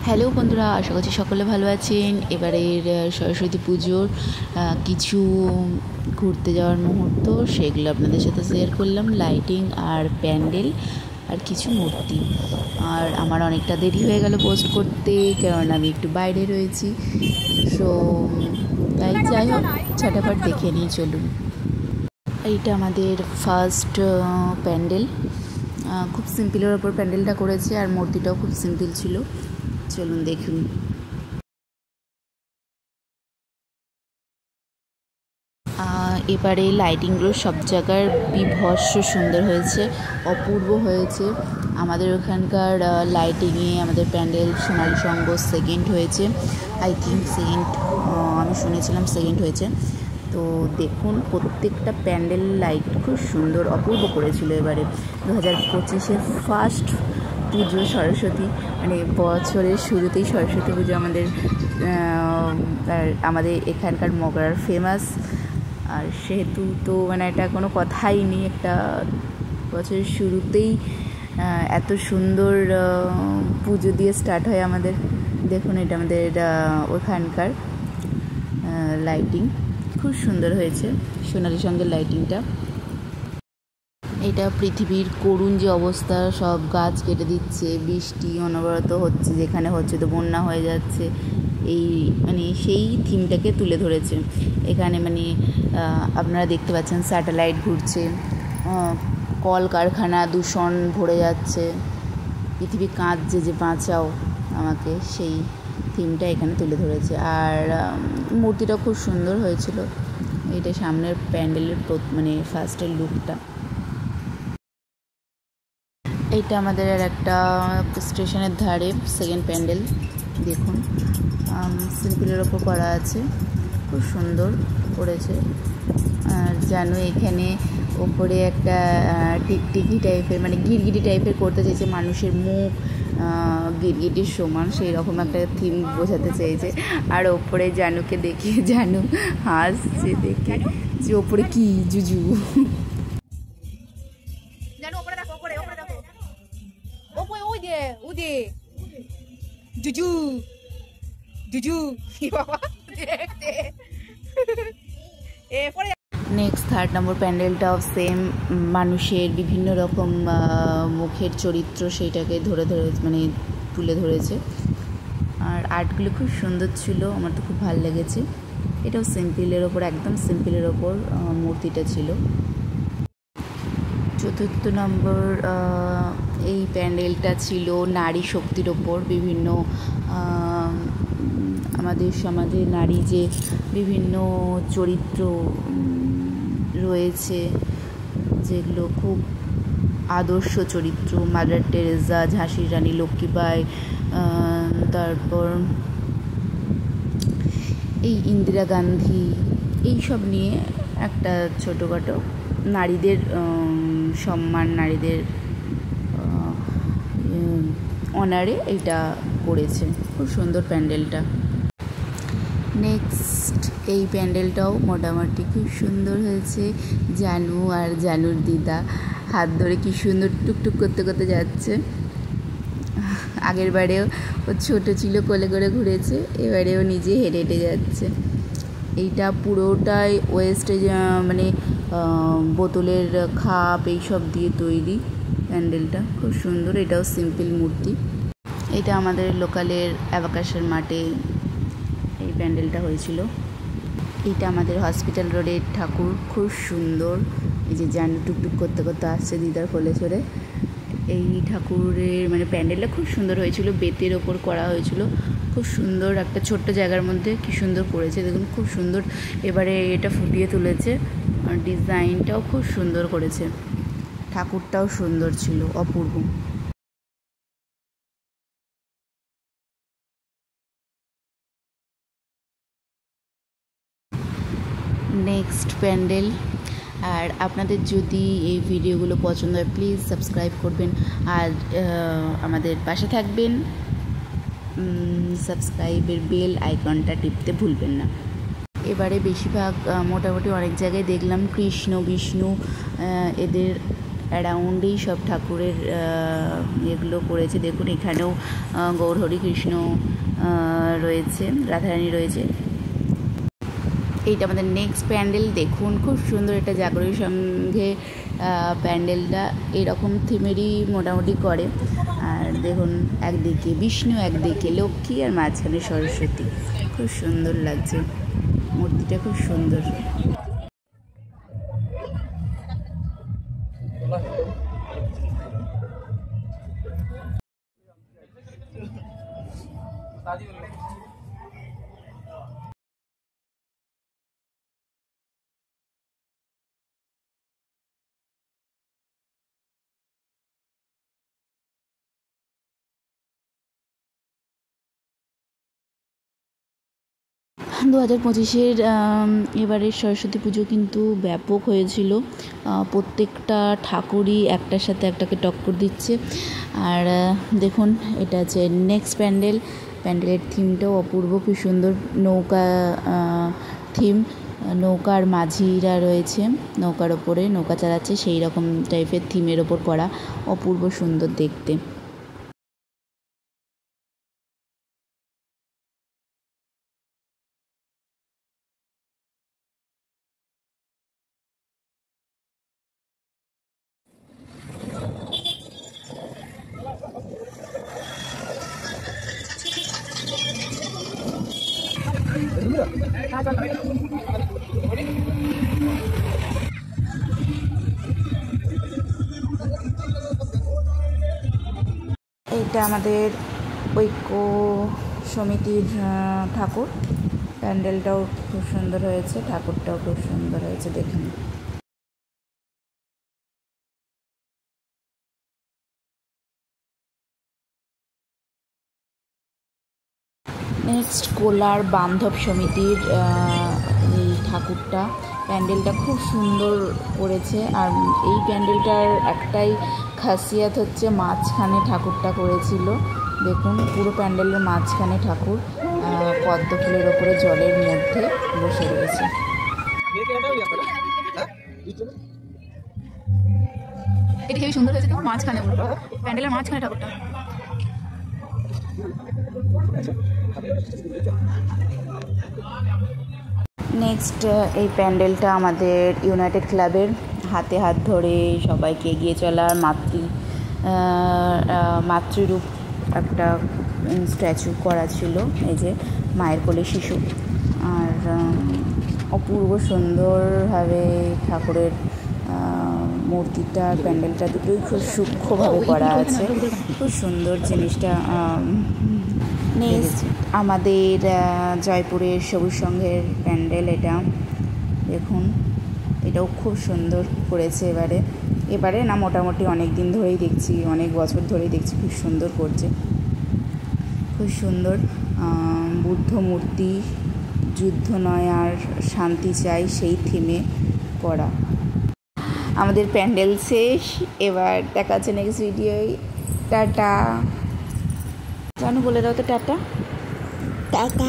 Hello বন্ধুরা, আশা করছি সকলে ভালো আছেন। এবারের সরস্বতী পুজোর কিছু ঘুরতে যাওয়ার মুহূর্ত, সেগুলো আপনাদের সাথে শেয়ার করলাম। লাইটিং আর প্যান্ডেল আর কিছু মূর্তি। আর আমার অনেকটা দেরি হয়ে গেল পোস্ট করতে, কারণ আমি একটু বাইরে রয়েছি। সো তাই যাই হোক, ছটাফট দেখে নিয়ে চলুন। এইটা আমাদের ফার্স্ট প্যান্ডেল। খুব সিম্পলের ওপর প্যান্ডেলটা করেছে, আর মূর্তিটাও খুব সিম্পল ছিল। চলুন দেখুন। এবারে লাইটিংগুলো সব জায়গার বিভৎস সুন্দর হয়েছে, অপূর্ব হয়েছে। আমাদের ওখানকার লাইটিংয়ে আমাদের প্যান্ডেল সোনালী সংঘ সেকেন্ড হয়েছে। আই থিঙ্ক সেকেন্ড, আমি শুনেছিলাম সেকেন্ড হয়েছে। তো দেখুন, প্রত্যেকটা প্যান্ডেল লাইট খুব সুন্দর অপূর্ব করেছিল। এবারে 2025-এর ফার্স্ট পুজো সরস্বতী, মানে বছরের শুরুতেই সরস্বতী পুজো আমাদের এখানকার মগরার ফেমাস। আর সেহেতু তো মানে এটা কোনো কথাই নেই, একটা বছরের শুরুতেই এত সুন্দর পুজো দিয়ে স্টার্ট হয় আমাদের। দেখুন, এটা আমাদের ওখানকার লাইটিং খুব সুন্দর হয়েছে, সোনালী সঙ্গের লাইটিংটা। এটা পৃথিবীর করুণ যে অবস্থা, সব গাছ কেটে দিচ্ছে, বৃষ্টি অনবরত হচ্ছে, যেখানে হচ্ছে তো বন্যা হয়ে যাচ্ছে। এই মানে সেই থিমটাকে তুলে ধরেছে এখানে। মানে আপনারা দেখতে পাচ্ছেন স্যাটেলাইট ঘুরছে, কলকারখানা দূষণ ভরে যাচ্ছে, পৃথিবী কাঁদছে যে বাঁচাও আমাকে, সেই থিমটা এখানে তুলে ধরেছে। আর মূর্তিটা খুব সুন্দর হয়েছিল। এটা সামনের প্যান্ডেলের মানে ফার্স্টের লুকটা। এইটা আমাদের আর একটা স্টেশনের ধারে সেকেন্ড প্যান্ডেল। দেখুন, সিম্পলের ওপর করা আছে, খুব সুন্দর করেছে। আর জানো, এখানে ওপরে একটা টিকটিকি টাইপের, মানে গিরগিটি টাইপের করতে চাইছে, মানুষের মুখ গিরগিটির সমান, সেই রকম একটা থিম বোঝাতে চেয়েছে। আর ওপরে জানুকে দেখে জানু হাসছে দেখে, যে ওপরে কি জুজু। জুজু জুজু নেক্সট থার্ড নম্বর প্যান্ডেলটাও সেম, মানুষের বিভিন্ন রকম মুখের চরিত্র সেইটাকে ধরে মানে তুলে ধরেছে। আর আর্টগুলো খুব সুন্দর ছিল, আমার তো খুব ভালো লেগেছে। এটাও সিম্পলের ওপর, একদম সিম্পলের ওপর মূর্তিটা ছিল। চতুর্থ নম্বর এই প্যান্ডেলটা ছিল নারী শক্তির ওপর। বিভিন্ন আমাদের সমাজে নারী যে বিভিন্ন চরিত্র রয়েছে, যেগুলো খুব আদর্শ চরিত্র, মাদার টেরেসা, ঝাঁসির রানী লক্ষ্মীবাঈ, তারপর এই ইন্দিরা গান্ধী, এইসব নিয়ে একটা ছোটোখাটো নারীদের সম্মান, নারীদের অনারে এইটা করেছে। খুব সুন্দর প্যান্ডেলটা। নেক্সট এই প্যান্ডেলটাও মোটামুটি খুব সুন্দর হয়েছে। জানু আর জানুর দিদা হাত ধরে কি সুন্দর টুকটুক করতে করতে যাচ্ছে। আগের বারেও ও ছোটো ছিল, কোলে করে ঘুরেছে, এবারেও নিজে হেঁটে হেঁটে যাচ্ছে। এইটা পুরোটাই ওয়েস্টে, মানে বোতলের খাপ এইসব দিয়ে তৈরি প্যান্ডেলটা, খুব সুন্দর। এটাও সিম্পল মূর্তি। এটা আমাদের লোকালের অ্যাবাকাসের মাঠে এই প্যান্ডেলটা হয়েছিল। এইটা আমাদের হসপিটাল রোডের ঠাকুর, খুব সুন্দর। এই যে জানু টুকটুক করতে করতে আসছে দিদার কোলে চড়ে। এই ঠাকুরের মানে প্যান্ডেলটা খুব সুন্দর হয়েছিল, বেতের ওপর করা হয়েছিল, খুব সুন্দর। একটা ছোট্ট জায়গার মধ্যে কি সুন্দর করেছে দেখুন, খুব সুন্দর। এবারে এটা ফুটিয়ে তুলেছে, আর ডিজাইনটাও খুব সুন্দর করেছে। ঠাকুরটাও সুন্দর ছিল, অপূর্ব। নেক্সট প্যান্ডেল। আর আপনাদের যদি এই ভিডিওগুলো পছন্দ হয়, প্লিজ সাবস্ক্রাইব করবেন আর আমাদের পাশে থাকবেন। সাবস্ক্রাইবের বেল আইকনটা টিপতে ভুলবেন না। এবারে বেশিরভাগ মোটামুটি অনেক জায়গায় দেখলাম কৃষ্ণ বিষ্ণু এদের অ্যারাউন্ডেই সব ঠাকুরের এগুলো করেছে। দেখুন এখানেও গৌর হরি কৃষ্ণ রয়েছে, রাধারানী রয়েছে। এইটা আমাদের নেক্সট প্যান্ডেল। দেখুন খুব সুন্দর, এটা জাগরণী সঙ্গে প্যান্ডেলটা এরকম থিমেরই মোটামুটি করে। আর দেখুন একদিকে বিষ্ণু, একদিকে লক্ষ্মী, আর মাঝখানে সরস্বতী। খুব সুন্দর লাগছে, মূর্তিটা খুব সুন্দর। দু 2025-এর এবারের সরস্বতী পুজো কিন্তু ব্যাপক হয়েছিল। প্রত্যেকটা ঠাকুরই একটার সাথে একটাকে টক্কর দিচ্ছে। আর দেখুন এটা হচ্ছে নেক্সট প্যান্ডেল। প্যান্ডেলের থিমটাও অপূর্ব, খুব সুন্দর। নৌকা থিম, নৌকার মাঝিরা রয়েছে, নৌকার ওপরে নৌকা চালাচ্ছে, সেই রকম টাইপের থিমের ওপর করা, অপূর্ব সুন্দর দেখতে। এইটা আমাদের ঐক্য সমিতির ঠাকুর। প্যান্ডেলটাও খুব সুন্দর হয়েছে, ঠাকুরটাও খুব সুন্দর হয়েছে, দেখুন। নেক্সট কোলার বান্ধব সমিতির এই ঠাকুরটা। প্যান্ডেলটা খুব সুন্দর করেছে। আর এই প্যান্ডেলটার একটাই খাসিয়াত হচ্ছে মাঝখানে ঠাকুরটা করেছিল। দেখুন পুরো প্যান্ডেলের মাঝখানে ঠাকুর পদ্ম ফুলের ওপরে জলের মধ্যে বসে রয়েছে। এটি খুবই সুন্দর হয়েছে, মাঝখানে প্যান্ডেলের মাঝখানে ঠাকুরটা। নেক্সট এই প্যান্ডেলটা আমাদের ইউনাইটেড ক্লাবের। হাতে হাত ধরে সবাইকে এগিয়ে চলার মাতৃরূপ একটা স্ট্যাচু করা ছিল, এই যে মায়ের কোলে শিশু। আর অপূর্ব সুন্দরভাবে ঠাকুরের মূর্তিটা, প্যান্ডেলটা দুটোই খুব সূক্ষ্মভাবে করা আছে, খুব সুন্দর জিনিসটা। নেক্সট আমাদের জয়পুরের সবুজ সংঘের প্যান্ডেল। এটা দেখুন, এটাও খুব সুন্দর করেছে। এবারে না মোটামুটি অনেক দিন ধরেই দেখছি, অনেক বছর ধরেই দেখছি খুব সুন্দর করছে, খুব সুন্দর। বুদ্ধ মূর্তি, যুদ্ধ নয় আর শান্তি চাই, সেই থিমে করা। আমাদের প্যান্ডেল শেষ, এবার দেখা যাচ্ছে নেক্সট ভিডিওয়। টাটা। জানো বলে দাও তো টাটা। টাটা।